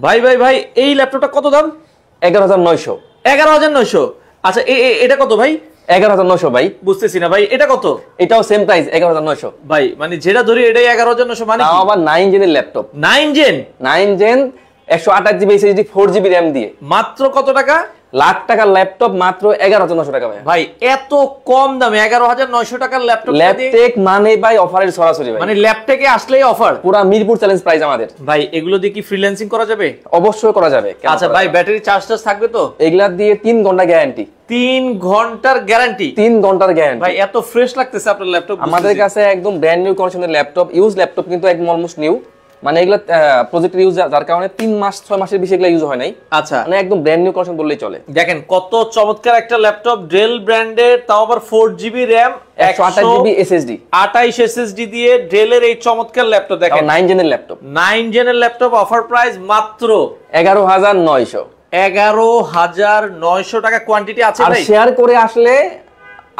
ভাই ভাই ভাই এই ল্যাপটপটা কত দাম? 11,900। 11,900। আচ্ছা এটা কত ভাই? 11,900 ভাই। বুঝতেছি না ভাই, এটা কত? এটাও সেম প্রাইস 11,900 ভাই। মানে যেটা ধরি এটাই 11,900, মানে কি? আবার 9 জেনের laptop. 9 gen? 9 gen 128 GB SSD 4 GB RAM দিয়ে মাত্র কত টাকা? লাখ টাকার ল্যাপটপ মাত্র 11,900 টাকা ভাই। ভাই এত কম দামে 11,900 টাকার ল্যাপটপ? ল্যাপটেক মানে ভাই অফারের সরাসরি ভাই, মানে ল্যাপটেকে আসলেই অফার। পুরো মিরপুর চ্যালেঞ্জ প্রাইস আমাদের ভাই। এগুলো দিয়ে কি ফ্রিল্যান্সিং করা যাবে? অবশ্যই করা যাবে। আচ্ছা ভাই, ব্যাটারি চার্জ থাকবে তো? এগুলা দিয়ে 3 ঘন্টা গ্যারান্টি। 3 ঘন্টার গ্যারান্টি? 3 ঘন্টার গ্যারান্টি ভাই। এত ফ্রেশ লাগতেছে আপনার ল্যাপটপ। আমাদের কাছে একদম ব্র্যান্ড নিউ কন্ডিশনের ল্যাপটপ, ইউজ ল্যাপটপ কিন্তু একদম অলমোস্ট নিউ। মানে এগুলা প্রজেক্টের ইউজ, যার কারণে 3 মাস 6 মাসের বেশি এগুলা ইউজ হয় নাই। আচ্ছা, মানে একদম ব্র্যান্ড নিউ কন্ডিশন বললেই চলে। দেখেন কত চমৎকার একটা ল্যাপটপ, ডেল ব্র্যান্ডের, তাও আবার 4 GB RAM, 128 GB SSD, 28 SSD দিয়ে ডেলের এই চমৎকার ল্যাপটপ। দেখেন 9 জেনের ল্যাপটপ। 9 জেনের ল্যাপটপ, অফার প্রাইস মাত্র 11,900। 11,900 টাকা। কোয়ান্টিটি আছে আর ভাই? শেয়ার করে আসলে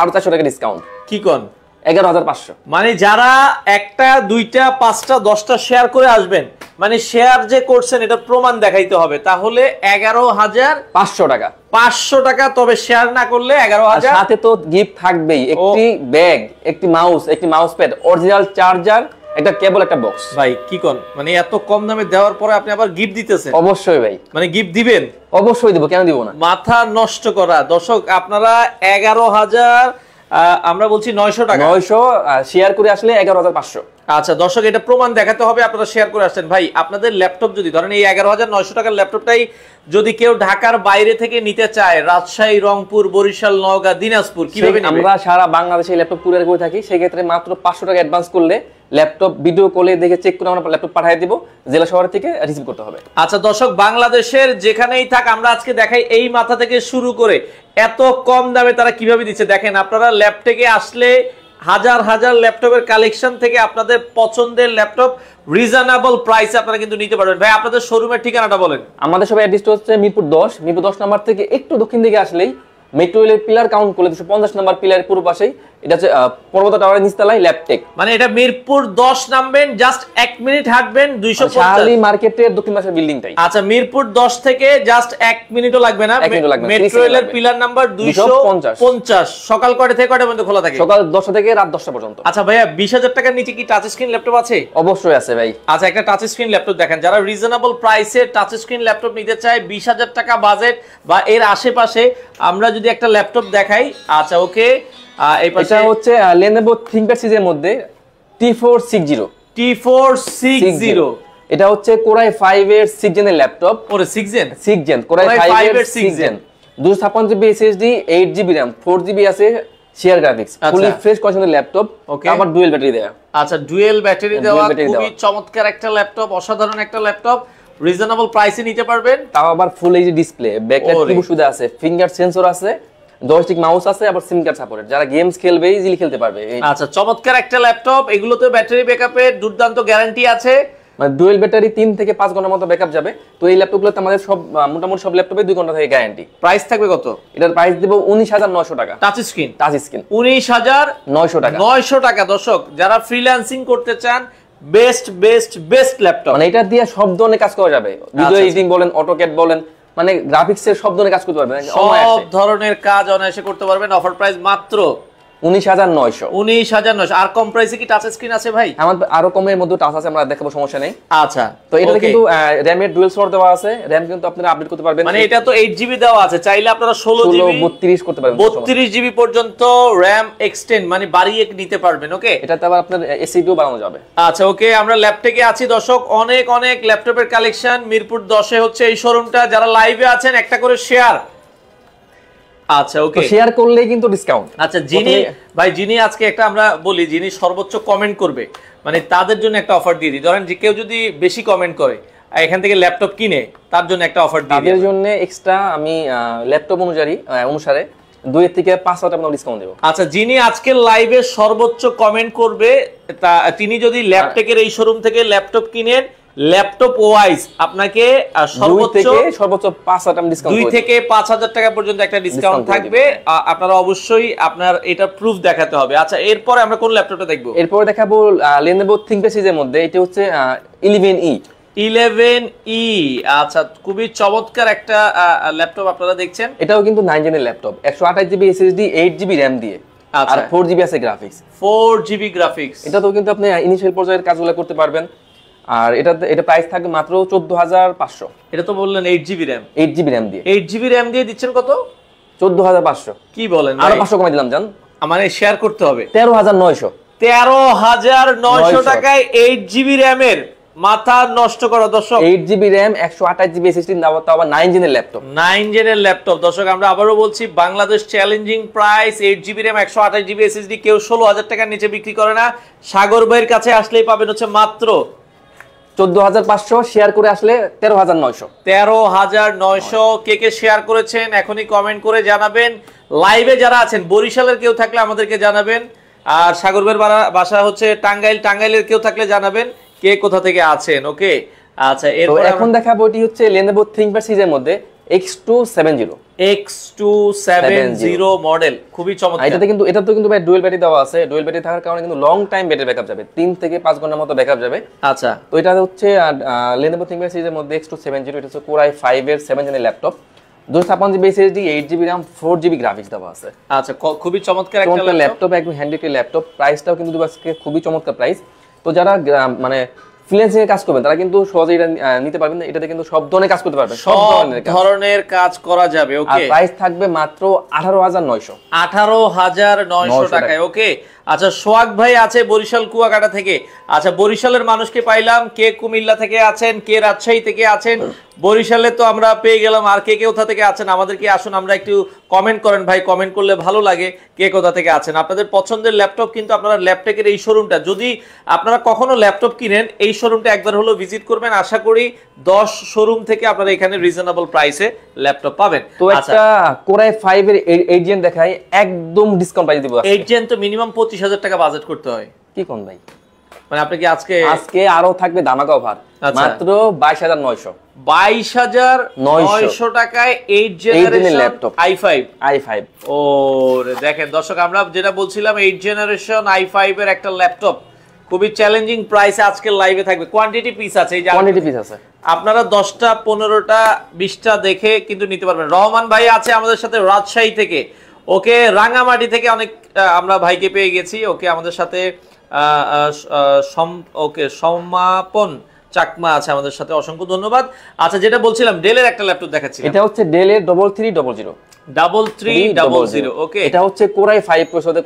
আরো 400 টাকা ডিসকাউন্ট। কি কোন? 11,500। মানে যারা একটা, দুইটা, পাঁচটা, 10টা শেয়ার করে আসবেন, মানে শেয়ার যে করছেন এটা প্রমাণ দেখাইতে হবে, তাহলে 11,500 টাকা। 500 টাকা। তবে শেয়ার না করলে 11,000। সাথে তো গিফট থাকবেই, একটি ব্যাগ, একটি মাউস, একটি মাউস প্যাড, অরিজিনাল চার্জার, একটা কেবল, একটা বক্স। ভাই কি কোন? মানে এত কম দামে দেওয়ার পরে আপনি আবার গিফট দিতেছেন? অবশ্যই ভাই। মানে গিফট দিবেন? অবশ্যই দিব, কেন দিব না। মাথা নষ্ট করা। দর্শক আপনারা 11,000, আমরা বলছি 900 টাকা। 900 শেয়ার করে আসলে 11,500। আচ্ছা দর্শক, এটা প্রমাণ দেখাতে হবে আপনারা শেয়ার করে আসছেন। ভাই আপনাদের ল্যাপটপ যদি ধরেন এই 11,900 টাকার ল্যাপটপটাই যদি কেউ ঢাকার বাইরে থেকে নিতে চায়, রাজশাহী, রংপুর, বরিশাল, নওগাঁ, দিনাজপুর, কিভাবে নেবে? আমরা সারা বাংলাদেশে ল্যাপটপ কুরিয়ার করে থাকি। সেই ক্ষেত্রে মাত্র 500 টাকা অ্যাডভান্স করলে ল্যাপটপ ভিডিও কলে দেখে চেক করে আমরা ল্যাপটপ পাঠিয়ে দিব, জেলা শহর থেকে রিসিভ করতে হবে। আচ্ছা দর্শক, বাংলাদেশের যেখানেই থাক, আমরা আজকে দেখাই এই মাথা থেকে শুরু করে এত কম দামে তারা কিভাবে দিচ্ছে। দেখেন আপনারা ল্যাপটপে আসলে হাজার হাজার ল্যাপটপের কালেকশন থেকে আপনাদের পছন্দের ল্যাপটপ রিজনেবল প্রাইসে আপনারা কিন্তু নিতে পারবেন। ভাই আপনাদের শোরুমের ঠিকানাটা বলেন। আমাদের সব অ্যাড্রেসটা হচ্ছে মিরপুর 10 নাম্বার থেকে একটু দক্ষিণ দিকে আসলেই মেট্রো রেলের পিলার কাউন্ট করলে 250 নাম্বার পিলারের পুরো পাশেই এটা হচ্ছে পর্বত টাওয়ারের নিচতলায় ল্যাপটেক। মানে এটা মিরপুর 10 নামবেন, জাস্ট 1 মিনিট হাঁটবেন, 250 শাহালি মার্কেটের দক্ষিণ পাশের বিল্ডিংটাই। আচ্ছা, মিরপুর 10 থেকে জাস্ট 1 মিনিটও লাগবে না। মেট্রো রেলের পিলার নাম্বার 250। সকাল কয়টা থেকে কয়টা পর্যন্ত খোলা থাকে? সকাল 10টা থেকে রাত 10টা পর্যন্ত। আচ্ছা ভাইয়া, 20,000 টাকার নিচে কি টাচ স্ক্রিন ল্যাপটপ আছে? অবশ্যই আছে ভাই। আচ্ছা, একটা টাচ স্ক্রিন ল্যাপটপ দেখেন, যারা রিজনেবল প্রাইসে টাচ স্ক্রিন ল্যাপটপ নিতে চায়, 20,000 টাকা বাজেট বা এর আশেপাশে, আমরা যদি একটা ল্যাপটপ দেখাই। আচ্ছা ওকে, এই পাশে এটা হচ্ছে Lenovo ThinkPad সিরিজের মধ্যে T460। এটা হচ্ছে Core i5 এর 6 জেনের ল্যাপটপ। ওরে 6 জেন? 6 জেন Core i5 এর 6 gen, 256 GB SSD, 8 GB RAM, 4 GB আছে শেয়ার গ্রাফিক্স, ফুলি ফ্রেশ কন্ডিশনের ল্যাপটপ। আবার ডুয়াল ব্যাটারি দেয়া। আচ্ছা, ডুয়াল ব্যাটারি দেওয়া, খুবই চমৎকার একটা ল্যাপটপ, অসাধারণ একটা ল্যাপটপ, রিজনেবল প্রাইসে নিতে পারবেন। তাও আবার ফুল এইচডি ডিসপ্লে, ব্যাকলাইট কিবোর্ড সুবিধা আছে, ফিঙ্গার সেন্সর আছে, জয়স্টিক মাউস আছে, আবার সিম কার্ড সাপোর্টেড, যারা গেমস খেলবে ইজিলি খেলতে পারবে। আচ্ছা, চমৎকার একটা ল্যাপটপ। এগুলোতে ব্যাটারি ব্যাকআপের দুর্দান্ত গ্যারান্টি আছে। মানে ডুয়াল ব্যাটারি 3 থেকে 5 ঘন্টার মতো ব্যাকআপ যাবে। তো এই ল্যাপটপগুলোতে আমাদের সব মোটামুটি সব ল্যাপটপে 2 ঘন্টা থেকে গ্যারান্টি। প্রাইস থাকবে কত? এটার প্রাইস দেব 19,900 টাকা। Touch screen? টাচ স্ক্রিন 19,900 টাকা। 900 টাকা। দর্শক যারা ফ্রিল্যান্সিং করতে চান, বেস্ট ল্যাপটপ। মানে এটা দিয়ে সব ধরনের কাজ করা যাবে, ভিডিও এডিটিং বলেন, অটোক্যাড বলেন, মানে গ্রাফিক্সের সব ধরনের কাজ করতে পারবেন, সব ধরনের কাজ অনায়াসে করতে পারবেন। অফার প্রাইস মাত্র 19,900। আর কম প্রাইসে কি টাচ স্ক্রিন আছে ভাই? আমাদের আরো কমের মধ্যে টাচ আছে, আমরা দেখাবো, সমস্যা নেই। আচ্ছা, তো এটাতে কিন্তু র‍্যাম এর ডুয়াল স্লট দেওয়া আছে, র‍্যাম কিন্তু আপনারা আপডেট করতে পারবেন। মানে এটা তো 8 জিবি দেওয়া আছে, চাইলে আপনারা 16 জিবি 32 করতে পারবেন, 32 জিবি পর্যন্ত র‍্যাম এক্সটেন্ড মানে বাড়িয়ে নিতে পারবেন। ওকে, এটাতে আবার আপনার এসএসডিও বাড়ানো যাবে। আচ্ছা ওকে, আমরা ল্যাপটপে আছি দর্শক, অনেক ল্যাপটপের কালেকশন। মিরপুর 10 এ হচ্ছে এই শোরুমটা। যারা লাইভে আছেন একটা করে শেয়ার। আচ্ছা ওকে, শেয়ার করলেই কিন্তু ডিসকাউন্ট। আচ্ছা, যিনি আজকে একটা আমরা বলি, যিনি সর্বোচ্চ কমেন্ট করবে, মানে তাদের জন্য একটা অফার দিয়ে দিই। ধরেন যে কেউ যদি বেশি কমেন্ট করে, এখান থেকে ল্যাপটপ কিনে, তার জন্য একটা অফার দিয়ে দিই। তাদের জন্য এক্সট্রা আমি ল্যাপটপ অনুসারে 2 থেকে 5,000 টাকা ডিসকাউন্ট দেব। আচ্ছা, যিনি আজকে লাইভে সর্বোচ্চ কমেন্ট করবে, তিনি যদি ল্যাপটপের এই শোরুম থেকে ল্যাপটপ কিনেন, ল্যাপটপ ওয়াইজ আপনাকে সর্বোচ্চ 5,000 টাকা ডিসকাউন্ট, 2 থেকে 5,000 টাকা পর্যন্ত একটা ডিসকাউন্ট থাকবে। আপনারা অবশ্যই আপনার এটা প্রুফ দেখাতে হবে। আচ্ছা, এরপরে আমরা কোন ল্যাপটপটা দেখব? এরপরে দেখাবো Lenovo ThinkPad সিরিজের মধ্যে, এটা হচ্ছে 11E। 11E, আচ্ছা খুবই চমৎকার একটা ল্যাপটপ আপনারা দেখছেন। এটাও কিন্তু 9 জেনের laptop, 128 GB SSD, 8 GB RAM দিয়ে, আর 4 জিবি আছে গ্রাফিক্স। 4 জিবি গ্রাফিক্স, এটা তো কিন্তু আপনি ইনিশিয়াল পর্যায়ের কাজগুলো করতে পারবেন। আর এটা প্রাইস থাকবে মাত্র 14500। এটা তো বললেন 8 জিবি র্যাম, 8 জিবি র্যাম দিয়ে, 8 জিবি র্যাম দিয়ে দিচ্ছেন কত? 14500। কি বলেন, আরো 500 কমাই দিলাম জান, মানে শেয়ার করতে হবে। 13900, 13900 টাকায় 8 জিবি র্যামের মাথা নষ্ট করা দর্শক। 8 জিবি র্যাম, 128 জিবি এসএসডি, তাও আবার 9 জেনের ল্যাপটপ। 9 জেনের ল্যাপটপ দর্শক, আমরা আবারও বলছি Bangladesh challenging price. 8 GB RAM, 128 GB SSD কেউ 16000 টাকার নিচে বিক্রি করে না। সাগর ভাইয়ের কাছে আসলেই পাবেন হচ্ছে মাত্র 14500, শেয়ার করে আসলে 13900। 13900। কে শেয়ার করেছেন এখনই কমেন্ট করে জানাবেন। লাইভে যারা আছেন বরিশালের কেউ থাকলে আমাদেরকে জানাবেন, আর সাগর ভাইয়ের বাসা হচ্ছে টাঙ্গাইলের কেউ থাকলে জানাবেন কে কোথা থেকে আছেন। ওকে, আচ্ছা এরপর এখন দেখাবো এটি হচ্ছে Lenovo ThinkPad সিরিজের মধ্যে X270 মডেল, খুবই চমৎকার। এটাতে কিন্তু ভাই ডুয়াল ব্যাটারি দেওয়া আছে। ডুয়াল ব্যাটারি থাকার কারণে কিন্তু লং টাইম ব্যাটারি ব্যাকআপ যাবে, 3 থেকে 5 ঘন্টার মতো ব্যাকআপ যাবে। আচ্ছা, তো এটা হচ্ছে Lenovo ThinkPad সিরিজের মধ্যে X270, এটা হচ্ছে Core i5 এর 7 জেনের laptop, 256 GB SSD, 8 GB RAM, 4 GB graphics দেওয়া আছে। আচ্ছা, খুবই চমৎকার একটা ল্যাপটপ, একদম হ্যান্ডি ল্যাপটপ। প্রাইসটাও কিন্তু আজকে খুবই চমৎকার প্রাইস। তো যারা মানে ফ্রিল্যান্সিং এ কাজ করবেন তারা কিন্তু সহজেই এটা নিতে পারবেন। এটাতে কিন্তু সব ধরনের কাজ করতে পারবেন, সব ধরনের কাজ করা যাবে। ওকে, আর প্রাইস থাকবে মাত্র 18900, 18900 টাকায়। ওকে, আচ্ছা সোহাগ ভাই আছে বরিশাল কুয়াকাটা থেকে। আচ্ছা, বরিশালের মানুষকে পাইলাম, কে কুমিল্লা থেকে আছেন, কে রাজশাহী থেকে আছেন। বরিশালে তো আমরা পেয়ে গেলাম, আর কে কোথা থেকে আছেন আমাদেরকে আসুন আমরা একটু কমেন্ট করেন ভাই, কমেন্ট করলে ভালো লাগে কে কোথা থেকে আছেন। আপনাদের পছন্দের ল্যাপটপ কিন্তু আপনারা ল্যাপটেকের এই শোরুমটা, যদি আপনারা কখনো ল্যাপটপ কিনেন এই শোরুমটা একবার হলো ভিজিট করবেন। আশা করি 10 শোরুম থেকে আপনারা এখানে রিজনেবল প্রাইসে ল্যাপটপ পাবেন। তো একটা Core i5 এর 8 জেন দেখাই, একদম ডিসকাউন্ট প্রাইস দিব। 8 জেন তো মিনিমাম 25000 টাকা বাজেট করতে হয়। কি কোন ভাই, মানে আপনি কি আজকে আরো থাকবে ধামাকা অফার, মাত্র 22900, 22900 টাকায় 8 জেনারেশন ল্যাপটপ i5। ও দেখেন দর্শক, আমরা যেটা বলছিলাম 8 জেনারেশন i5 এর একটা ল্যাপটপ খুবই চ্যালেঞ্জিং প্রাইসে আজকে লাইভে থাকবে। কোয়ান্টিটি পিস আছে, এই যে কোয়ান্টিটি পিস আছে, আপনারা 10টা 15টা 20টা দেখে কিন্তু নিতে পারবেন। রহমান ভাই আছে আমাদের সাথে রাজশাহী থেকে। ওকে, রাঙামাটি থেকে অনেক আমরা ভাইকে পেয়ে গেছি। ওকে, আমাদের সাথে সমাপন চাকমা আছে আমাদের সাথে, অসংখ্য ধন্যবাদ। আচ্ছা, যেটা বলছিলাম ডেলের একটা ল্যাপটপ দেখাচ্ছি, এটা হচ্ছে ডেলের 3300। ওকে, এটা হচ্ছে Core i5 processor,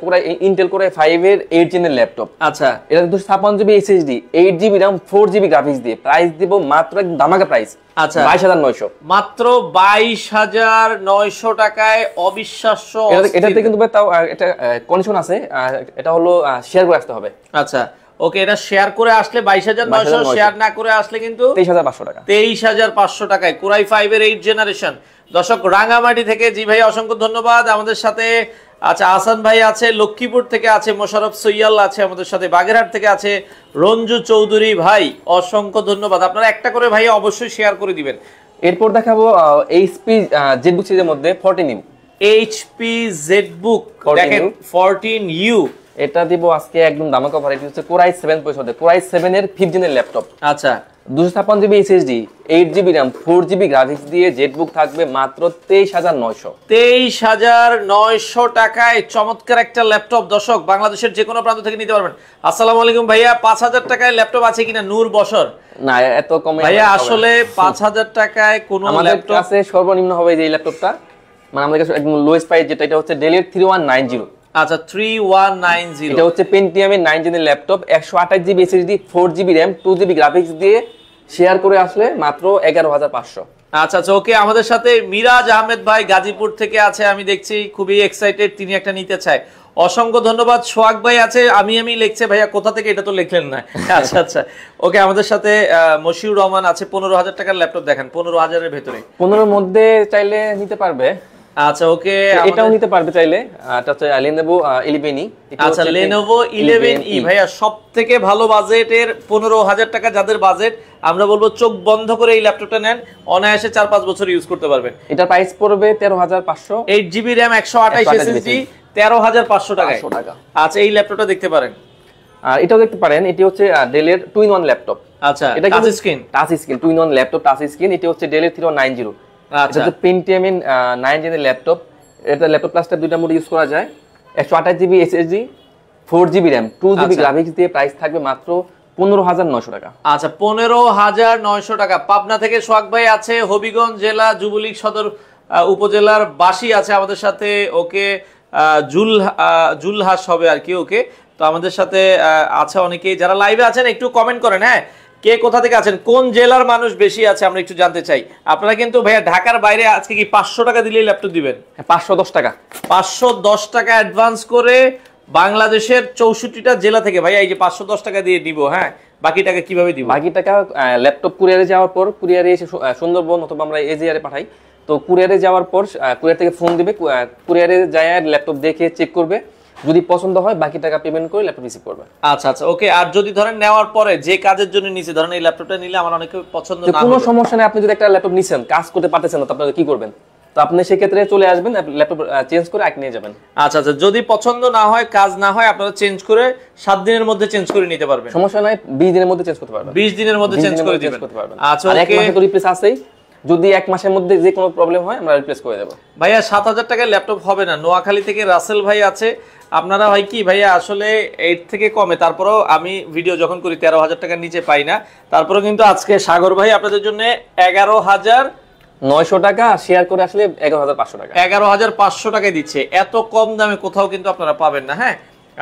Intel Core i5 এর 8 জেনের ল্যাপটপ। আচ্ছা, এটা 256 GB SSD, 8 GB RAM, 4 GB graphics দিয়ে। প্রাইস দিব মাত্র একদম ধামাকা প্রাইস। আচ্ছা, 22900, মাত্র 22900 টাকায়। অবিশ্বাস্য। এটাতে কিন্তু তাও এটা কন্ডিশন আছে, এটা হলো শেয়ার করে আসতে হবে। আচ্ছা, ওকে, এটা শেয়ার করে আসলে 22900, শেয়ার না করে আসলে কিন্তু 23500 টাকা। 23500 টাকায় Core i5 এর 8 জেনারেশন। দর্শক রাঙামাটি থেকে, জি ভাই অসংখ্য ধন্যবাদ আমাদের সাথে। আচ্ছা, আসান ভাই আছে লক্ষ্মীপুর থেকে, আছে মোশাররফ সৈয়াল আছে আমাদের সাথে, বাগেরহাট থেকে আছে রঞ্জু চৌধুরী ভাই, অসংখ্য ধন্যবাদ। আপনারা একটা করে ভাই অবশ্যই শেয়ার করে দিবেন। এরপর দেখাবো HP ZBook সিরিজের মধ্যে 14U, HP ZBook দেখেন 14U। এটা দিব আজকে একদম ধামাকা অফার। এটা হচ্ছে Core i7 processor, Core i7 এর 5 জেনের ল্যাপটপ। আচ্ছা, 256 GB SSD, 8 GB RAM, 4 GB graphics দিয়ে ZBook থাকবে মাত্র 23900। 23900 টাকায় চমৎকার একটা ল্যাপটপ দর্শক, বাংলাদেশের যে কোনো প্রান্ত থেকে নিতে পারবেন। আসসালামু আলাইকুম ভাইয়া, 5000 টাকায় ল্যাপটপ আছে কিনা? নূর বসর না, এত কমে ভাইয়া আসলে 5000 টাকায় কোন ল্যাপটপ আছে? সর্বনিম্ন হবে যে এই ল্যাপটপটা, মানে আমাদের কাছে একদম লোয়েস্ট প্রাইস যেটা, এটা হচ্ছে Dell এর 3190। আচ্ছা, 3190। এটা হচ্ছে Pentium এর 9 জেনের laptop, 128 GB SSD, 4 GB RAM, 2 GB graphics দিয়ে। শেয়ার করে আসলে মাত্র 11500। আচ্ছা, ওকে, আমাদের সাথে মিরাজ আহমেদ ভাই গাজীপুর থেকে আছে, আমি দেখছি খুবই এক্সাইটেড, তিনি একটা নিতে চায়। অসংখ্য ধন্যবাদ। সোহাগ ভাই আছে, আমি লিখছে ভাইয়া কোথা থেকে, এটা তো লিখলেন না। আচ্ছা, ওকে, আমাদের সাথে মশিউর রহমান আছে। 15000 টাকার ল্যাপটপ দেখেন, 15000 এর ভেতরে, 15 এর মধ্যে চাইলে নিতে পারবে। আচ্ছা, ওকে, এটাও নিতে পারবে চাইলে। এটা হচ্ছে Lenovo 11E। আচ্ছা, Lenovo 11E ভাইয়া সবথেকে ভালো বাজেটের 15000 টাকা যাদের বাজেট, আমরা বলবো চোখ বন্ধ করে এই ল্যাপটপটা নেন, অনায়াসে 4-5 বছর ইউজ করতে পারবেন। এটার প্রাইস পড়বে 13500, 8 জিবি RAM, 128 SSD, 13500 টাকা। আচ্ছা, এই ল্যাপটপটা দেখতে পারেন। আর এটাও দেখতে পারেন, এটি হচ্ছে ডেলের 2-in-1 ল্যাপটপ। আচ্ছা, এটা touch screen, 2-in-1 laptop, touch screen. এটি হচ্ছে ডেলের 3190। আচ্ছা, এটা Pentium 9 Gen এর ল্যাপটপ। এটা ল্যাপটপ প্লাসটা দুইটা মোড ইউজ করা যায়। 128 GB SSD, 4 GB RAM, 2 GB graphics দিয়ে প্রাইস থাকবে মাত্র 15,900 টাকা। আচ্ছা, 15,900 টাকা। পাবনা থেকে সোহাগ ভাই আছে, হবিগঞ্জ জেলা যুবলীগ সদর উপজেলার বাসী আছে আমাদের সাথে। ওকে জুলহাস হবে আর কি। ওকে, তো আমাদের সাথে আছে অনেকেই যারা লাইভে আছেন, একটু কমেন্ট করেন। হ্যাঁ, কে কোথা থেকে আছেন, কোন জেলার মানুষ বেশি আছে আমরা একটু জানতে চাই। আপনারা কিন্তু ভাইয়া ঢাকার বাইরে আজকে কি 500 টাকা দিলেই ল্যাপটপ দিবেন? 510 টাকা, 510 টাকা অ্যাডভান্স করে বাংলাদেশের 64টা জেলা থেকে ভাইয়া এই যে 510 টাকা দিয়ে দিব। হ্যাঁ, বাকি টাকা কিভাবে দিব? বাকি টাকা ল্যাপটপ কুরিয়ারে যাওয়ার পর, কুরিয়ারে এসে সুন্দরবন অথবা আমরা এজিআরে পাঠাই। তো কুরিয়ারে যাওয়ার পর কুরিয়ার থেকে ফোন দিবে, কুরিয়ারে যায় ল্যাপটপ দেখে চেক করবে, যদি পছন্দ হয় বাকি টাকা পেমেন্ট করে ল্যাপটপ রিসিভ করবে। আচ্ছা আচ্ছা, ওকে। আর যদি ধরেন নেওয়ার পরে যে কাজের জন্য নিছে, ধরেন এই ল্যাপটপটা নিলে আমার অনেক পছন্দ না, কোনো সমস্যা নেই। আপনি যদি একটা ল্যাপটপ নিছেন, কাজ করতে পারতেছেন না, তো আপনারা কি করবেন? তো আপনি সেই ক্ষেত্রে চলে আসবেন, ল্যাপটপ চেঞ্জ করে এক নিয়ে যাবেন। আচ্ছা আচ্ছা, যদি পছন্দ না হয়, কাজ না হয়, আপনারা চেঞ্জ করে 7 দিনের মধ্যে চেঞ্জ করে নিতে পারবেন। সমস্যা নাই, 20 দিনের মধ্যে চেঞ্জ করতে পারবেন। 20 দিনের মধ্যে চেঞ্জ করে দিবেন। আচ্ছা, আর 1 মাসে তো রিপ্লেস আছেই, যদি 1 মাসের মধ্যে যে কোনো প্রবলেম হয় আমরা রিপ্লেস করে দেব। ভাইয়া 7,000 টাকায় ল্যাপটপ হবে না। নোয়াখালী থেকে রাসেল ভাই আছে। আপনারা হয় কি ভাইয়া, আসলে এর থেকে কমে, তারপরেও আমি ভিডিও যখন করি 13,000 টাকার নিচে পাই না। তারপরেও কিন্তু আজকে সাগর ভাই আপনাদের জন্য 11,900 টাকা শেয়ার করে আসলে 11,500 টাকা, 11,500 টাকায় দিচ্ছে। এত কম দামে কোথাও কিন্তু আপনারা পাবেন না। হ্যাঁ,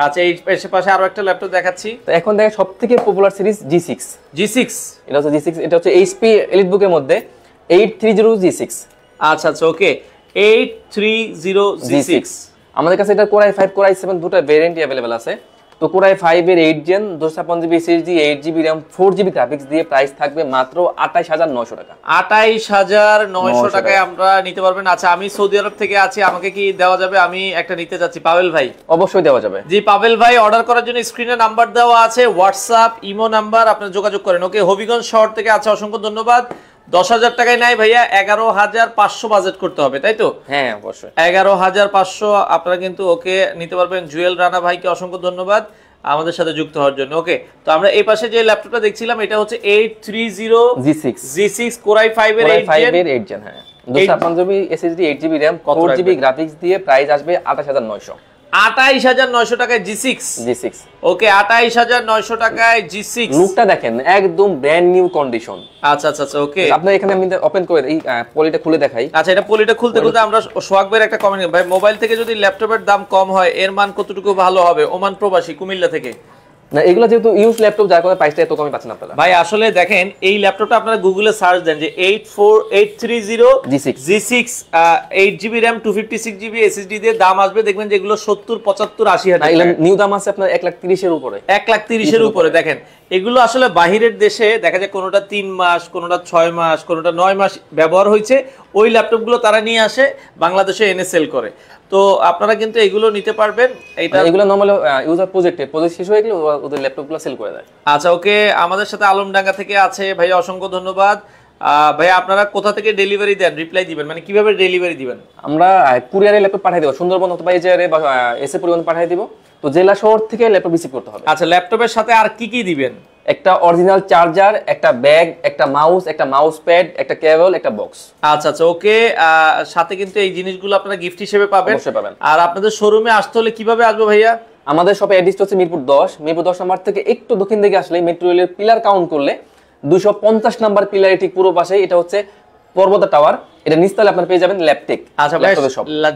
আচ্ছা, এই পাশে আরো একটা ল্যাপটপ দেখাচ্ছি। তো এখন দেখেন সবথেকে পপুলার সিরিজ G6। এটা হচ্ছে G6, এটা হচ্ছে HP EliteBook এর মধ্যে 830 G6। আচ্ছা আচ্ছা, ওকে, 830 G6। আমাদের কাছে এটা Core i5 Core i7 দুটো ভেরিয়েন্টই अवेलेबल আছে। তো Core i5 এর 8 Gen 256GB SSD, 8GB RAM, 4GB graphics দিয়ে প্রাইস থাকবে মাত্র 28,900 টাকা। 28,900 টাকায় আমরা নিতে পারবেন। আচ্ছা, আমি সৌদি আরব থেকে আছি, আমাকে কি দেওয়া যাবে? আমি একটা নিতে যাচ্ছি। পাবেল ভাই? অবশ্যই দেওয়া যাবে। জি, পাবেল ভাই, অর্ডার করার জন্য স্ক্রিনে নাম্বার দেওয়া আছে, হোয়াটসঅ্যাপ ইমো নাম্বার, আপনারা যোগাযোগ করেন। ওকে, হবিগঞ্জ শহর থেকে আছে, অসংখ্য ধন্যবাদ। 10,000 টাকায় নাই ভাইয়া, 11,500 বাজেট করতে হবে, তাই তো? হ্যাঁ, অবশ্যই 11,500 আপনারা কিন্তু ওকে নিতে পারবেন। জুয়েল রানা ভাইকে অসংখ্য ধন্যবাদ আমাদের সাথে যুক্ত হওয়ার জন্য। ওকে, তো আমরা এই পাশে যে ল্যাপটপটা দেখছিলাম, এটা হচ্ছে 830 G6 Core i5 এর 8 Gen। হ্যাঁ, 256GB SSD, 8GB RAM, 4GB graphics দিয়ে প্রাইস আসবে 28,900। 28,900 টাকায় G6। ওকে, 28,900 টাকায় G6। লুকটা দেখেন, একদম ব্র্যান্ড নিউ কন্ডিশন। আচ্ছা আচ্ছা আচ্ছা, ওকে। আপনারা এখানে আমি ওপেন করে এই পলিটা খুলে দেখাই। আচ্ছা, এটা পলিটা খুলতে আমরা সোহাগ ভাইয়ের একটা কমেন্ট, ভাই মোবাইল থেকে যদি ল্যাপটপের দাম কম হয়, এর মান কতটুকু ভালো হবে? ওমান প্রবাসী, কুমিল্লা থেকে। না, এগুলো যেহেতু ইউজ ল্যাপটপ, যার কারণে প্রাইসটা এত কমই পাচ্ছেন আপনারা। ভাই আসলে দেখেন, এই ল্যাপটপটা আপনারা গুগলে সার্চ দেন যে 830 G6 8GB RAM 256GB SSD দিয়ে দাম আসবে, দেখবেন যে এগুলো 70, 75, 80 হাজার। নিউ দাম আছে আপনার 1,30,000 এর উপরে। 1,30,000 এর উপরে। দেখেন, এগুলো আসলে বাহিরের দেশে দেখা যায় কোনোটা 3 মাস, কোনোটা 6 মাস, কোনোটা 9 মাস ব্যবহার হয়েছে, ওই ল্যাপটপগুলো তারা নিয়ে আসে বাংলাদেশে এনে সেল করে। তো আপনারা কিন্তু এগুলো নিতে পারবেন। এগুলো নরমালি ইউজার প্রজেক্ট শেষ হয়ে গেলে ওদের ল্যাপটপগুলো সেল করে দেয়। আচ্ছা, ওকে। আমাদের সাথে আলমডাঙ্গা থেকে আছে ভাই, অসংখ্য ধন্যবাদ। ভাই আপনারা কোথা থেকে ডেলিভারি দেন, রিপ্লাই দিবেন, মানে কিভাবে ডেলিভারি দিবেন? আমরা কুরিয়ারে ল্যাপটপ পাঠিয়ে দেব, সুন্দরবন অথবা এজিআরে বা এসএ পরিবহন পাঠিয়ে দিব। তো জেলা শহর থেকে ল্যাপটপ রিসিভ করতে হবে। আচ্ছা, ল্যাপটপের সাথে আর কি কি দিবেন? একটা অরিজিনাল চার্জার, একটা ব্যাগ, একটা মাউস, একটা মাউস প্যাড, একটা কেবল, একটা বক্স। আচ্ছা আচ্ছা, ওকে। সাথে কিন্তু এই জিনিসগুলো আপনারা গিফট হিসেবে পাবেন। অবশ্যই পাবেন। আর আপনাদের শোরুমে আসতে হলে কিভাবে আসবো ভাইয়া? আমাদের শপে অ্যাড্রেস হচ্ছে মিরপুর 10 নাম্বার থেকে একটু দক্ষিণ দিকে আসলে মেট্রো রেলের পিলার কাউন্ট করলে 250 নাম্বার পিলারে ঠিক পুরো পাশে, এটা হচ্ছে পর্বতা টাওয়ার, এটা নিচতলে আপনারা পেয়ে যাবেন ল্যাপটেক। আচ্ছা,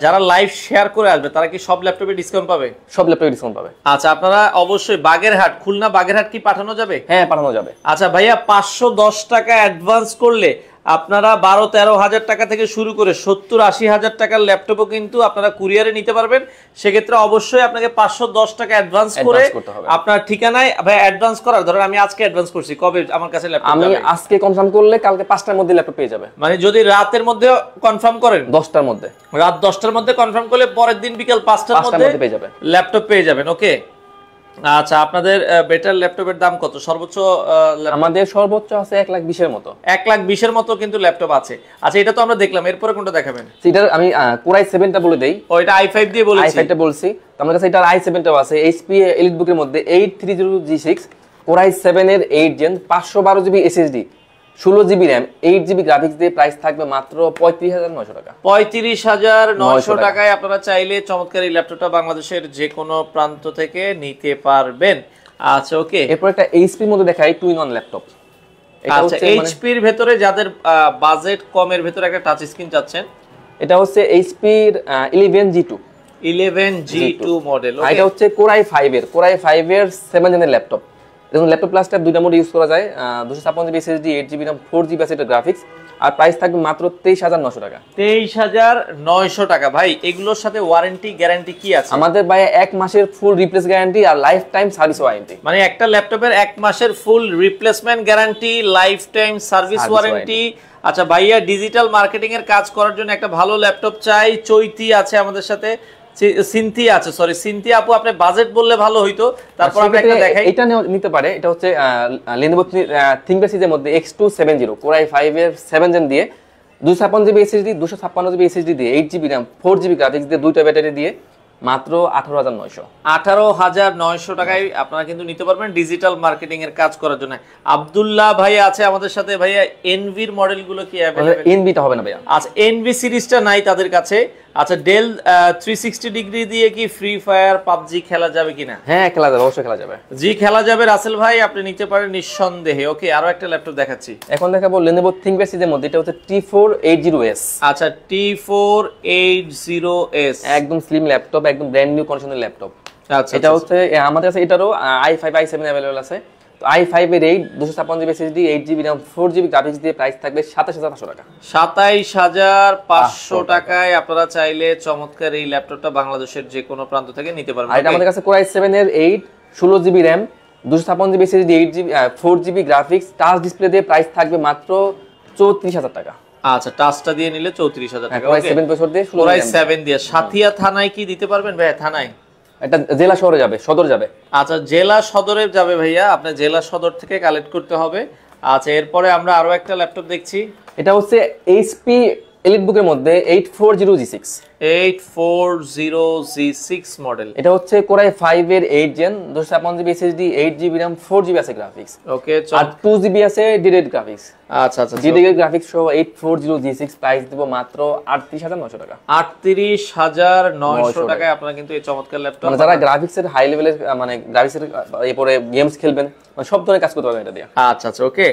যারা লাইভ শেয়ার করে আসবে তারা কি সব ল্যাপটপে ডিসকাউন্ট পাবে? সব ল্যাপটপে ডিসকাউন্ট পাবে। আচ্ছা, আপনারা অবশ্যই বাগেরহাট, খুলনা বাগেরহাট কি পাঠানো যাবে? হ্যাঁ, পাঠানো যাবে। আচ্ছা ভাইয়া, 510 টাকা অ্যাডভান্স করলে আপনারা 12-13 হাজার টাকা থেকে শুরু করে 70-80 হাজার টাকার ল্যাপটপও কিন্তু আপনারা কুরিয়ারে নিতে পারবেন। সেক্ষেত্রে অবশ্যই আপনাকে 510 টাকা অ্যাডভান্স করে আপনার ঠিকানায় ভাই অ্যাডভান্স করার, ধরেন আমি আজকে অ্যাডভান্স করছি, কবে আমার কাছে ল্যাপটপ? আমি আজকে কনফার্ম করলে কালকে 5টার মধ্যে ল্যাপটপ পেয়ে যাবে। মানে যদি রাতের মধ্যে কনফার্ম করেন, 10টার মধ্যে, রাত 10টার মধ্যে কনফার্ম করলে পরের দিন বিকাল 5টার মধ্যে পেয়ে যাবেন, ল্যাপটপ পেয়ে যাবেন। ওকে, আচ্ছা, আপনাদের বেটার ল্যাপটপের দাম কত সর্বোচ্চ? আমাদের সর্বোচ্চ আছে 1,20,000 এর মতো। 1,20,000 এর মতো কিন্তু ল্যাপটপ আছে। আচ্ছা, এটা তো আমরা দেখলাম, এরপরে কোনটা দেখাবেন? এটা আমি Core i7 টা বলে দেই। ও, এটা i5 দিয়ে বলেছি। i5 টা বলছি। তো আমার কাছে এটা i7 টাও আছে। HP EliteBook এর মধ্যে 830G6 Core i7 এর 8 gen 512GB SSD 16GB RAM 8GB graphics দিয়ে প্রাইস থাকবে মাত্র 35,900 টাকা। 35,900 টাকায় আপনারা চাইলে চমৎকার এই ল্যাপটপটা বাংলাদেশের যে কোনো প্রান্ত থেকে নিতে পারবেন। আচ্ছা, ওকে। এরপর একটা HP এর মধ্যে দেখাই 2-in-1 ল্যাপটপ। আচ্ছা, HP এর ভেতরে যাদের বাজেট কমের ভেতরে একটা টাচ স্ক্রিন চাচ্ছেন, এটা হচ্ছে HP এর 11G2 মডেল। এটা হচ্ছে Core i5 এর 7 জেনের ল্যাপটপ। দেখুন ল্যাপটপ প্লাস ট্যাব দুইটা মোড ইউজ করা যায়, 256GB SSD 8GB RAM 4GB আছে এটা গ্রাফিক্স, আর প্রাইস থাকবে মাত্র 23,900 টাকা। 23,900 টাকা। ভাই, এগুলোর সাথে ওয়ারেন্টি গ্যারান্টি কি আছে? আমাদের ভাই 1 মাসের ফুল রিপ্লেস গ্যারান্টি আর লাইফ টাইম সার্ভিস ওয়ারেন্টি। মানে একটা ল্যাপটপের 1 মাসের ফুল replacement guarantee, life time service warranty. আচ্ছা ভাইয়া, ডিজিটাল মার্কেটিং এর কাজ করার জন্য একটা ভালো ল্যাপটপ চাই। চৈতি আছে আমাদের সাথে, সিনথি আছে, সরি সিনথি আপু, আপনি বাজেট বললে ভালো হইতো। তারপর আমরা একটা দেখাই, এটা নিতে পারে। এটা হচ্ছে Lenovo ThinkPad সিরিজের মধ্যে X270 Core i5 এর 7 জেন দিয়ে 256GB SSD 256GB SSD দিয়ে 8GB RAM 4GB গ্রাফিক্স দিয়ে দুইটা ব্যাটারি দিয়ে মাত্র 18,900। 18,900 টাকায় আপনারা কিন্তু নিতে পারবেন ডিজিটাল মার্কেটিং এর কাজ করার জন্য। আব্দুল্লাহ ভাই আছে আমাদের সাথে। ভাইয়া, এনভির মডেলগুলো কি अवेलेबल? এনভিটা হবে না ভাইয়া। আচ্ছা, এনভি সিরিজটা নাই তাদের কাছে। আচ্ছা, ডেল 360 ডিগ্রি দিয়ে কি ফ্রি ফায়ার পাবজি খেলা যাবে কিনা? হ্যাঁ, খেলা যাবে, অবশ্যই খেলা যাবে। জি, খেলা যাবে রাসেল ভাই, আপনি নিতে পারেন নিঃসন্দেহে। ওকে, আরো একটা ল্যাপটপ দেখাচ্ছি। এখন দেখাবো Lenovo ThinkPad সিরিজের মধ্যে, এটা হচ্ছে T480S। আচ্ছা, T480S একদম স্লিম ল্যাপটপ, একদম ব্র্যান্ড নিউ কন্ডিশনের ল্যাপটপ। আচ্ছা, এটা হচ্ছে আমাদের কাছে এটারও i5 i7 अवेलेबल আছে। তো i5 এর 256GB SSD 8GB RAM 4GB graphics দিয়ে প্রাইস থাকবে 27,500 টাকা। 27,500 টাকায় আপনারা চাইলে চমৎকার এই ল্যাপটপটা বাংলাদেশের যে কোনো প্রান্ত থেকে নিতে পারবেন। আর এটা আমাদের কাছে Core i7 এর 16GB RAM 256GB SSD 8GB 4GB graphics touch display দিয়ে প্রাইস থাকবে মাত্র 34,000 টাকা। আচ্ছা, টাচটা দিয়ে নিলে 34,000 টাকা। Core i7 প্রসেসর দিয়ে Core i7 দিয়ে সাথিয়া থানায় কি দিতে পারবেন ভাই? থানায় এটা জেলা শহরে যাবে, সদর যাবে। আচ্ছা, জেলা সদরে যাবে ভাইয়া, আপনি জেলা সদর থেকে কালেক্ট করতে হবে। আচ্ছা, এরপরে আমরা আরো একটা ল্যাপটপ দেখছি। এটা হচ্ছে HP EliteBook এর মধ্যে 840G6 মডেল। এটা হচ্ছে Core i5 এর 8 gen 256GB SSD 8GB RAM 4GB আছে গ্রাফিক্স। ওকে, আর 2GB আছে DDR গ্রাফিক্স। আচ্ছা আচ্ছা, DDR গ্রাফিক্স সহ 840G6 প্রাইস দেব মাত্র 38,900 টাকা। 38,900 টাকায় আপনারা কিন্তু এই চমৎকার ল্যাপটপ, মানে যারা গ্রাফিক্সের হাই লেভেলের মানে গ্রাফিক্সের এরপরে গেমস খেলবেন, মানে সব ধরনের কাজ করতে পারবেন এটা দিয়ে। আচ্ছা আচ্ছা, ওকে।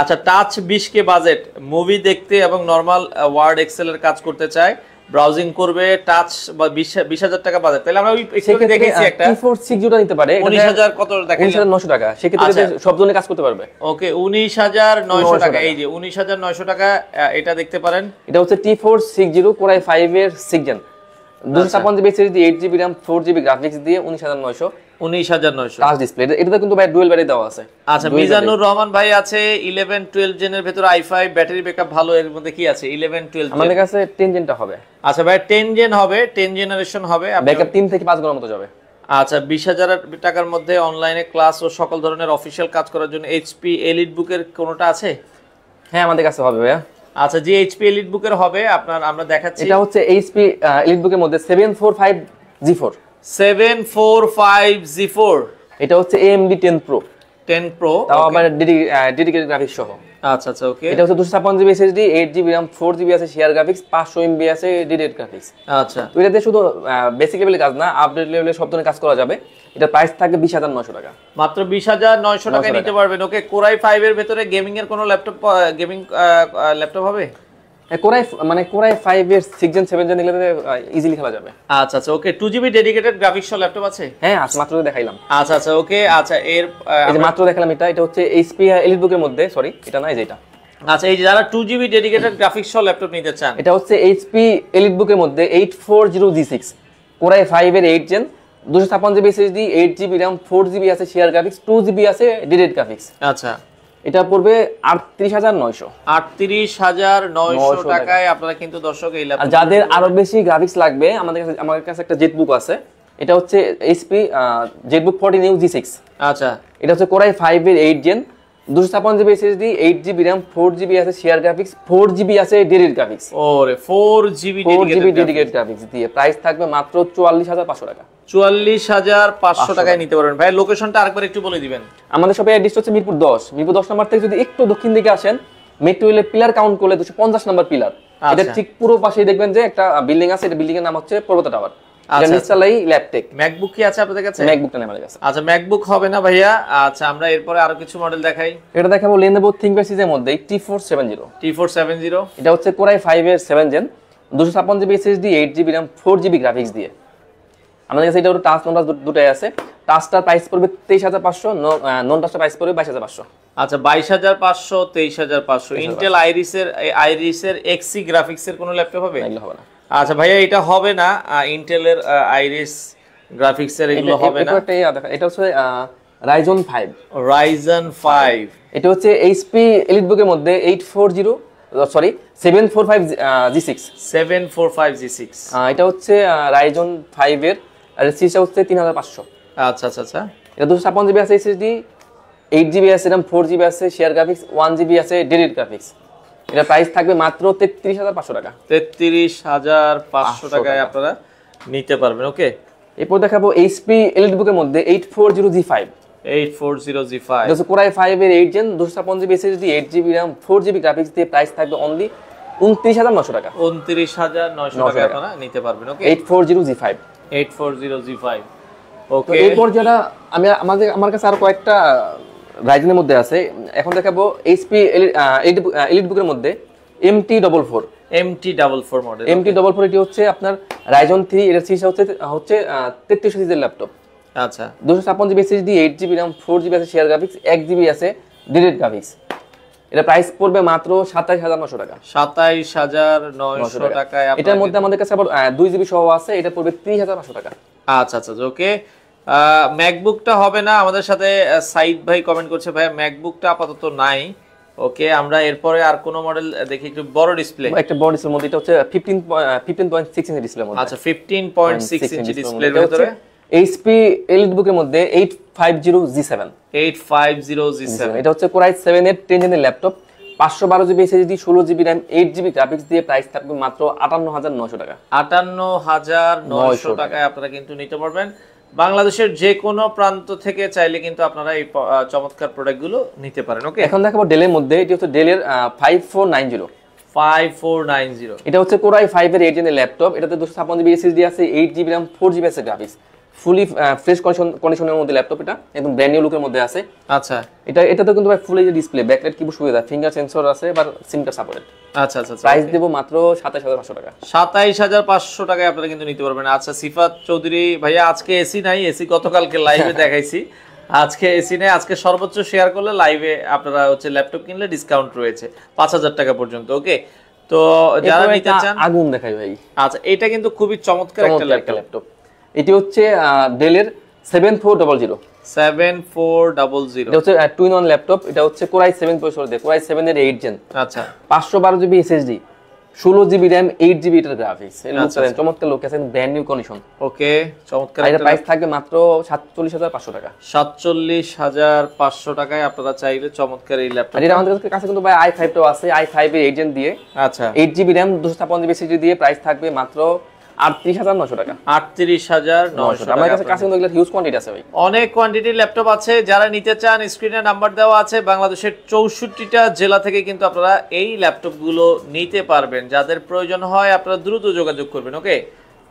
আচ্ছা, টাচ 20K বাজেট, মুভি দেখতে এবং নরমাল ওয়ার্ড এক্সেল এর কাজ করতে চায়, ব্রাউজিং করবে, টাচ বা 20,000 টাকা বাজেট। তাহলে আমরা ওই একটু দেখেছি একটা T460 নিতে পারে 19,000 কত দেখেন, 19,900 টাকা। সেক্ষেত্রে সব ধরনের কাজ করতে পারবে। ওকে, 19,900 টাকা। এই যে 19,900 টাকা, এটা দেখতে পারেন। এটা হচ্ছে T460 Core i5 এর 6 gen 256GB SSD 8GB RAM 4GB graphics দিয়ে 19,900 টাচ ডিসপ্লে। এটাতে কিন্তু ভাই ডুয়াল ব্যাটারি দেওয়া আছে। আচ্ছা, মিজানুর রহমান ভাই আছে 11-12 জেনের ভিতর i5, ব্যাটারি ব্যাকআপ ভালো। এর মধ্যে কি আছে? 11-12 আমাদের কাছে 10 জেনটা হবে। আচ্ছা ভাই, 10 জেন হবে, 10 জেনারেশন হবে, ব্যাকআপ 3 থেকে 5 ঘন্টার মতো যাবে। আচ্ছা, 20,000 টাকার মধ্যে অনলাইনে ক্লাস ও সকল ধরনের অফিশিয়াল কাজ করার জন্য HP EliteBook এর কোনটা আছে? হ্যাঁ, আমাদের কাছে হবে ভাইয়া। আচ্ছা, যে HP EliteBook এর হবে আপনার আমরা দেখাচ্ছি। এটা হচ্ছে HP EliteBook এর মধ্যে 745G4 এটা হচ্ছে AMD 10 Pro তাও আবার ডেডিকেটেড গ্রাফিক্স সহ। আচ্ছা আচ্ছা, ওকে। এটা হচ্ছে 256GB SSD 8GB RAM 4GB আছে শেয়ার গ্রাফিক্স 500 MB আছে ডেডিকেটেড গ্রাফিক্স। আচ্ছা, তো এটাতে শুধু বেসিক লেভেলের কাজ না, আপডেট লেভেলের সব ধরনের কাজ করা যাবে। এটা প্রাইস থাকবে 20,900 টাকা। মাত্র 20,900 টাকায় নিতে পারবেন। ওকে, Core i5 এর ভিতরে গেমিং এর কোনো ল্যাপটপ, গেমিং ল্যাপটপ হবে? Core i5 এর 6 জেন 7 জেন নিলে ইজিলি খেলা যাবে। আচ্ছা আচ্ছা, ওকে। 2GB ডেডিকেটেড গ্রাফিক্স সহ ল্যাপটপ আছে? হ্যাঁ, মাত্র দেখাইলাম। আচ্ছা আচ্ছা, ওকে। আচ্ছা, এই যে মাত্র দেখালাম এটা হচ্ছে HP EliteBook এর মধ্যে, সরি এটা না, এই যে এটা। আচ্ছা, এই যে যারা 2GB ডেডিকেটেড গ্রাফিক্স সহ ল্যাপটপ নিতে চান, এটা হচ্ছে HP EliteBook এর মধ্যে 840G6 Core i5 এর 8 gen 256GB SSD 8GB RAM 4GB আছে শেয়ার গ্রাফিক্স 2GB আছে ডেডিকেটেড গ্রাফিক্স। আচ্ছা, এটা পড়বে 38,900। 38,900 টাকায় আপনারা কিন্তু দর্শক এই ল্যাপটপ। আর যাদের আরো বেশি গ্রাফিক্স লাগবে, আমার কাছে একটা জেটবুক আছে, এটা হচ্ছে এইচপি জেটবুক 14 ইউ G6। আচ্ছা, এটা হচ্ছে কোরাই 5 এর 8 gen, 256 GB SSD, 8 GB RAM, 4 GB আছে শেয়ার গ্রাফিক্স, 4 জিবি আছে ডেডিকেটেড গ্রাফিক্স। ওরে 4 জিবি ডেডিকেটেড গ্রাফিক্স দিয়ে প্রাইস থাকবে মাত্র 44500 টাকা। 44500 টাকায় নিতে পারবেন। ভাই লোকেশনটা আরেকবার একটু বলে দিবেন। আমাদের শপের অ্যাড্রেস হচ্ছে মিরপুর 10 নম্বর থেকে যদি একটু দক্ষিণ দিকে আসেন, মেট্রো রেলের পিলার কাউন্ট করলে 250 নম্বর পিলার, এটা ঠিক পুরো পাশেই দেখবেন যে একটা বিল্ডিং আছে, এটা বিল্ডিং এর নাম হচ্ছে পর্বত টাওয়ার। এটা নিচতলাই ল্যাপটেক। ম্যাকবুক কি আছে আপনাদের কাছে? ম্যাকবুকটা নেই আমাদের কাছে। আচ্ছা, ম্যাকবুক হবে না ভাইয়া। আচ্ছা, আমরা এরপরে আরো কিছু মডেল দেখাই। এটা দেখাবো Lenovo ThinkPad সিরিজের মধ্যে T470। T470 এটা হচ্ছে কোরাই 5 এর 7 gen, 256 GB SSD, 8 GB RAM, 4 GB graphics দিয়ে। আমাদের কাছে এটা টাচ নন টাচ দুটোই আছে। টাচটার প্রাইস পড়বে 23500, নন টাচটার প্রাইস পড়বে 22500। আচ্ছা, 22500, 23500। ইন্টেল আইরিসের এক্সি গ্রাফিক্সের কোনো ল্যাপটপ হবে? এগুলো হবে না। আচ্ছা ভাইয়া, এটা হবে না, ইন্টেলের আইরিস গ্রাফিক্সের এগুলো হবে না। এটা হচ্ছে Ryzen 5। Ryzen 5। এটা হচ্ছে HP EliteBook এর মধ্যে 745 G6। 745 G6। এটা হচ্ছে Ryzen 5 এর, আর সিরিজটা হচ্ছে 3500। আচ্ছা আচ্ছা আচ্ছা। এটা 256 জিবি আছে এসএসডি, 8 জিবি আছে RAM, 4 জিবি আছে শেয়ার গ্রাফিক্স, 1 জিবি আছে ডেডিকেটেড গ্রাফিক্স। এটা প্রাইস থাকবে মাত্র 33500 টাকা। 33500 টাকায় আপনারা নিতে পারবেন। ওকে, এরপর দেখাবো HP EliteBook এর মধ্যে 840G5। 840G5 এটা হচ্ছে কোরাই 5 এর 8 gen, 256 GB SSD, 8 GB RAM, 4 GB graphics দিয়ে প্রাইস থাকবে অনলি 29900 টাকা। 29900 টাকায় আপনারা নিতে পারবেন। ওকে, 840G5। 840G5। ওকে, এরপর যারা আমার কাছে আরো কয়েকটা রাইজেনের মধ্যে আছে। এখন দেখাবো HP EliteBook এর মধ্যে MT44। MT44 model. MT44 এটি হচ্ছে আপনার Ryzen 3, এর সিরিজটা হচ্ছে 3300 সিরিজের ল্যাপটপ। আচ্ছা, 256 GB SSD, 8 GB RAM, 4 GB আছে শেয়ার গ্রাফিক্স, 1 জিবি আছে ডেডিকেটেড গ্রাফিক্স। এটা প্রাইস পড়বে মাত্র 27900 টাকা। 27900 টাকায়। এটার মধ্যে আমাদের কাছে আবার 2 জিবি সহ আছে, এটা পড়বে 30500 টাকা। আচ্ছা আচ্ছা, ওকে। ম্যাকবুকটা হবে না। আমাদের সাথে সাইদ ভাই কমেন্ট করছে, ভাই ম্যাকবুকটা আপাতত নাই। ওকে, আমরা এরপরে আর কোন মডেল দেখি একটু বড় ডিসপ্লে। একটা বড় ডিসপ্লের মধ্যে, এটা হচ্ছে 15.6 ইঞ্চি ডিসপ্লের মধ্যে। আচ্ছা, 15.6 ইঞ্চি ডিসপ্লের ভিতরে HP EliteBook এর মধ্যে 850G7। 850G7। এটা হচ্ছে কোরাই 7 এর 10 জেনের laptop, 512 GB SSD, 16 GB RAM, 8 GB graphics দিয়ে প্রাইস থাকবে মাত্র 58900 টাকা। 58900 টাকায় আপনারা কিন্তু নিতে পারবেন। বাংলাদেশের যে কোনো প্রান্ত থেকে চাইলে কিন্তু আপনারা এই চমৎকার প্রোডাক্টগুলো নিতে পারেন। ওকে, এখন দেখাবো ডেলের মধ্যে। এটি হচ্ছে ডেলের 5490। 5490। এটা হচ্ছে কোরাই 5 এর 8 জেনের ল্যাপটপ। এটাতে 256 জিবি এসএসডি আছে, 8 জিবি RAM, 4 জিবি আছে গ্রাফিক্স, ফুলি ফ্রেশ কন্ডিশনের মধ্যে ল্যাপটপ। এটা একদম ব্র্যান্ড নিউ লুকের মধ্যে আছে। আচ্ছা, এটাতে কিন্তু ভাই ফুল এইচডি ডিসপ্লে, ব্যাকলাইট কিবোর্ড সুবিধা, ফিঙ্গার সেন্সর আছে, এবার সিম কার্ড সাপোর্টেড। আচ্ছা আচ্ছা, প্রাইস দেব মাত্র 27500 টাকা। 27500 টাকায় আপনারা কিন্তু নিতে পারবেন। আচ্ছা, সিফাত চৌধুরী ভাইয়া, আজকে এসি নাই, এসি গতকালকে লাইভে দেখাইছি, আজকে এসি নেই। আজকে সর্বোচ্চ শেয়ার করলে লাইভে আপনারা হচ্ছে ল্যাপটপ কিনলে ডিসকাউন্ট রয়েছে 5000 টাকা পর্যন্ত। ওকে, তো যারা নিতে চান আগুন দেখাই ভাই। আচ্ছা, এটা কিন্তু খুবই চমৎকার একটা ল্যাপটপ। এটি হচ্ছে ডেলের 7400। 7400 এটা হচ্ছে টু ইন ওয়ান ল্যাপটপ। এটা হচ্ছে কোরাই 7 প্রসেসর দিয়ে, কোরাই 7 এর 8 জেন। আচ্ছা, 512 GB SSD, 16 GB RAM, 8 GB এটার গ্রাফিক্স। এর মধ্যে চমৎকার লোক আছে, ব্র্যান্ড নিউ কন্ডিশন। ওকে, চমৎকার। এর প্রাইস থাকবে মাত্র 47500 টাকা। 47500 টাকায় আপনারা চাইলে চমৎকার এই ল্যাপটপ। আর এটা আমাদের কাছে কিন্তু ভাই i5 টাও আছে, i5 এর 8 জেন দিয়ে। আচ্ছা, 8 জিবি RAM, 256 জিবি এসএসডি দিয়ে প্রাইস থাকবে মাত্র 38900 টাকা। 38900 টাকা। আমার কাছে কিন্তু এগুলা হিউজ কোয়ান্টিটি আছে ভাই, অনেক কোয়ান্টিটির ল্যাপটপ আছে। যারা নিতে চান স্ক্রিনে নাম্বার দেওয়া আছে। বাংলাদেশের 64টা জেলা থেকে কিন্তু আপনারা এই ল্যাপটপগুলো নিতে পারবেন। যাদের প্রয়োজন হয় আপনারা দ্রুত যোগাযোগ করবেন। ওকে,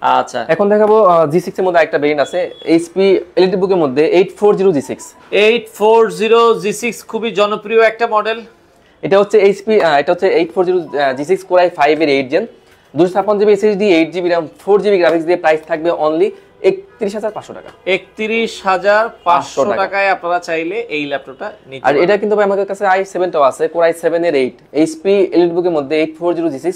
আচ্ছা, এখন দেখাবো G6 এর মধ্যে একটা ভেরিয়েন্ট আছে, HP EliteBook এর মধ্যে 840G6। 840G6 খুবই জনপ্রিয় একটা মডেল। এটা হচ্ছে এটা হচ্ছে 840G6 কোরাই 5 এর 8 gen, 256 GB SSD, 8 GB RAM, 4 GB graphics দিয়ে প্রাইস থাকবে অনলি 31500 টাকা। 31500 টাকায় আপনারা চাইলে এই ল্যাপটপটা নিতে পারেন। আর এটা কিন্তু ভাই আমাদের কাছে i7 টাও আছে, কোরাই 7 এর 8। HP EliteBook এর মধ্যে 840G6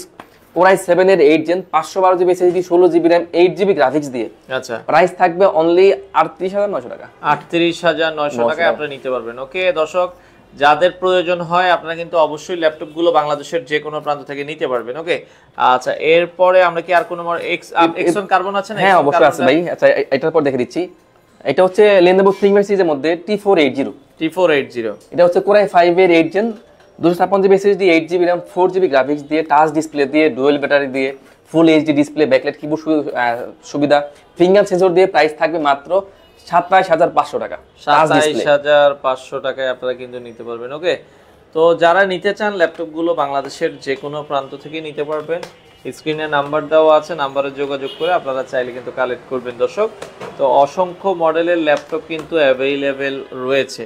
কোরাই 7 এর 8 gen, 512 GB SSD, 16 GB RAM, 8 GB graphics দিয়ে। আচ্ছা, প্রাইস থাকবে অনলি 38900 টাকা। 38900 টাকায় আপনারা নিতে পারবেন। ওকে দর্শক, যাদের প্রয়োজন হয় আপনারা কিন্তু অবশ্যই ল্যাপটপগুলো বাংলাদেশের যে কোনো প্রান্ত থেকে নিতে পারবেন। ওকে, আচ্ছা এরপরে আমরা কি আর কোনো এক্সন কার্বন আছে না? হ্যাঁ অবশ্যই আছে ভাই। আচ্ছা এটার পর দেখে দিচ্ছি, এটা হচ্ছে Lenovo ThinkPad সিরিজের মধ্যে T480 এটা হচ্ছে Core i5 এর 8 gen 256 GB SSD 8 GB RAM 4 GB graphics দিয়ে টাচ ডিসপ্লে দিয়ে ডুয়াল ব্যাটারি দিয়ে full HD display backlight keyboard সুবিধা ফিঙ্গার সেন্সর দিয়ে প্রাইস থাকবে মাত্র 27500 টাকা। 27500 টাকায় আপনারা কিন্তু নিতে পারবেন। ওকে, তো যারা নিতে চান ল্যাপটপগুলো বাংলাদেশের যে কোনো প্রান্ত থেকে নিতে পারবেন। স্ক্রিনে নাম্বার দেওয়া আছে, নাম্বারে যোগাযোগ করে আপনারা চাইলে কিন্তু কালেক্ট করবেন দর্শক। তো অসংখ্য মডেলের ল্যাপটপ কিন্তু অ্যাভেইলেবল রয়েছে।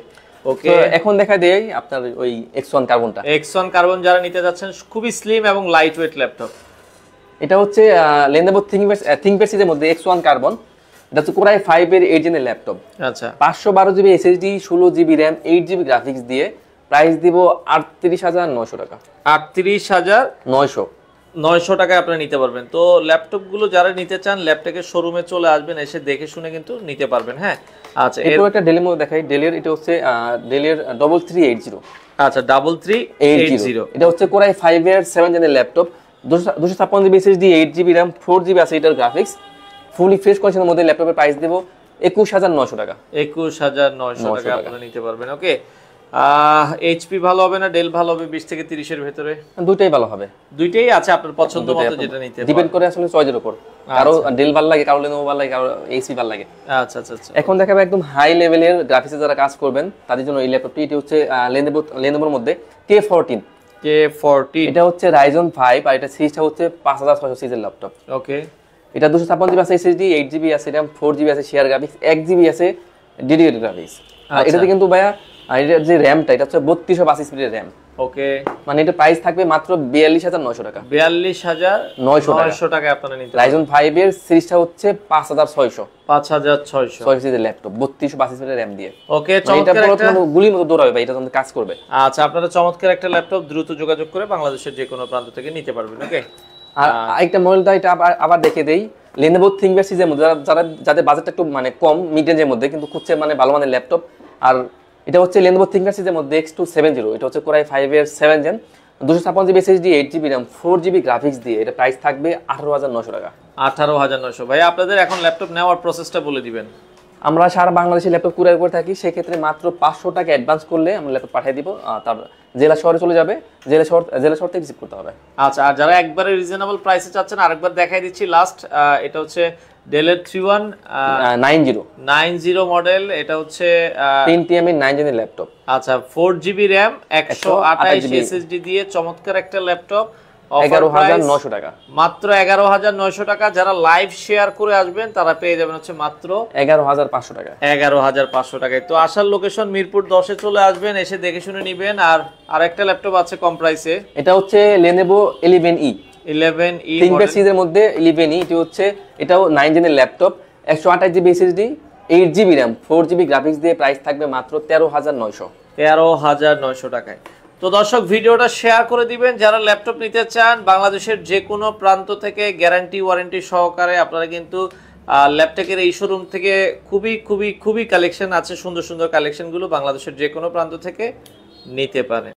ওকে, এখন দেখা দেই আপনার ওই X1 কার্বনটা। X1 কার্বন যারা নিতে যাচ্ছেন, খুবই স্লিম এবং লাইট ওয়েট ল্যাপটপ। এটা হচ্ছে Lenovo ThinkPad সিরিজের মধ্যে X1 কার্বন, এটা হচ্ছে Core i5 এর 8 জেনের ল্যাপটপ। আচ্ছা, 512 GB SSD 16 GB RAM 8 GB graphics দিয়ে প্রাইস দিব 38900 টাকা। 38900 টাকায় আপনারা নিতে পারবেন। তো ল্যাপটপগুলো যারা নিতে চান ল্যাপটপের শোরুমে চলে আসবেন, এসে দেখে শুনে কিন্তু নিতে পারবেন। হ্যাঁ, আচ্ছা এরপর একটা ডেলের মধ্যে দেখাই। ডেলের এটা হচ্ছে ডেলের 3380। আচ্ছা, 3380 এটা হচ্ছে Core i5 এর 7 জেনের laptop, 256 GB SSD 8 GB RAM 4 GB আছে এটার গ্রাফিক্স, ফুলি ফ্রেশ কন্ডিশনের মধ্যে ল্যাপটপের প্রাইস দেব 21900 টাকা। 21900 টাকা আপনারা নিতে পারবেন। ওকে, এইচপি ভালো হবে না ডেল ভালো হবে 20 থেকে 30 এর ভিতরে? দুইটাই ভালো হবে। দুইটাই আছে, আপনার পছন্দ মতো যেটা নিতে পারবেন। ডিপেন্ড করে আসলে চয়েসের উপর, কারো ডেল ভালো লাগে, কারো Lenovo ভালো লাগে, কারো এইচপি ভালো লাগে। আচ্ছা আচ্ছা আচ্ছা। এখন দেখাবো একদম হাই লেভেলের গ্রাফিক্সে যারা কাজ করবেন তাদের জন্য এই ল্যাপটপটি। এটি হচ্ছে Lenovoর মধ্যে K14। এটা হচ্ছে Ryzen 5 আর এটা সিরিজটা হচ্ছে 5600 সিরিজের ল্যাপটপ। ওকে, এটা 256 জিবি আছে SSD 8 জিবি আছে RAM 4 জিবি আছে শেয়ার গ্রাফিক্স 1 জিবি আছে ডেডিকেটেড গ্রাফিক্স। আর এটাতে কিন্তু ভাইয়া এটার যে র‍্যামটা এটা হচ্ছে 3282 স্পিডের র‍্যাম। ওকে, মানে এটা প্রাইস থাকবে মাত্র 42900 টাকা। 42900 টাকা আপনারা নিতে। Ryzen 5 এর সিরিজটা হচ্ছে 5600 সিরিজের ল্যাপটপ 3282 স্পিডের র‍্যাম দিয়ে। ওকে, চমৎকার একটা গুলির মতো দৌড়াবে ভাই, এটা তোমাদের কাজ করবে। আচ্ছা, আপনারা চমৎকার একটা ল্যাপটপ দ্রুত যোগাযোগ করে বাংলাদেশের যে কোনো প্রান্ত থেকে নিতে পারবেন। ওকে, আর আরেকটা মডেলটা এটা আবার দেখে দেই। Lenovo ThinkPad সিরিজের মধ্যে যাদের বাজেটটা একটু মানে কম মিড রেঞ্জের মধ্যে কিন্তু খুঁজছে মানে ভালো মানের ল্যাপটপ, আর এটা হচ্ছে Lenovo ThinkPad সিরিজের মধ্যে X270। এটা হচ্ছে Core i5 এর 7 gen 256 GB SSD 8 GB RAM 4 GB graphics দিয়ে এটা প্রাইস থাকবে 18900 টাকা। 18900। ভাই আপনাদের এখন ল্যাপটপ নেওয়ার প্রসেসটা বলে দিবেন। আমরা সারা বাংলাদেশে ল্যাপটপ কুরিয়ার করে থাকি, সেই ক্ষেত্রে মাত্র 500 টাকা অ্যাডভান্স করলে আমরা ল্যাপটপ পাঠিয়ে দিব, তার জেলা শহরে চলে যাবে, জেলা শহর থেকে রিসিভ করতে হবে। আচ্ছা, আর যারা একবারে রিজনেবল প্রাইসে চাচ্ছেন আরেকবার দেখাই দিচ্ছি লাস্ট, এটা হচ্ছে ডেলের 3190 মডেল। এটা হচ্ছে Pentium এর 9 জেনের ল্যাপটপ। আচ্ছা, 4 জিবি RAM 128 SSD দিয়ে চমৎকার একটা ল্যাপটপ, 11900 টাকা, মাত্র 11900 টাকা। যারা লাইভ শেয়ার করে আসবেন তারা পেয়ে যাবেন হচ্ছে মাত্র 11500 টাকা। 11500 টাকায়। তো আসার লোকেশন মিরপুর 10 এ চলে আসবেন, এসে দেখে শুনে নেবেন। আর আরেকটা ল্যাপটপ আছে কম প্রাইসে, এটা হচ্ছে Lenovo 11E ThinkPad সিরিজের মধ্যে 11E। এটাও 9 জেনের laptop, 128 GB SSD 8 GB RAM 4 GB graphics দিয়ে প্রাইস থাকবে মাত্র 13900 টাকায়। তো দর্শক ভিডিওটা শেয়ার করে দিবেন যারা ল্যাপটপ নিতে চান বাংলাদেশের যে কোনো প্রান্ত থেকে, গ্যারান্টি ওয়ারেন্টি সহকারে। আপনারা কিন্তু ল্যাপটপের এই শোরুম থেকে খুবই কালেকশন আছে, সুন্দর সুন্দর কালেকশনগুলো বাংলাদেশের যে কোনো প্রান্ত থেকে নিতে পারেন।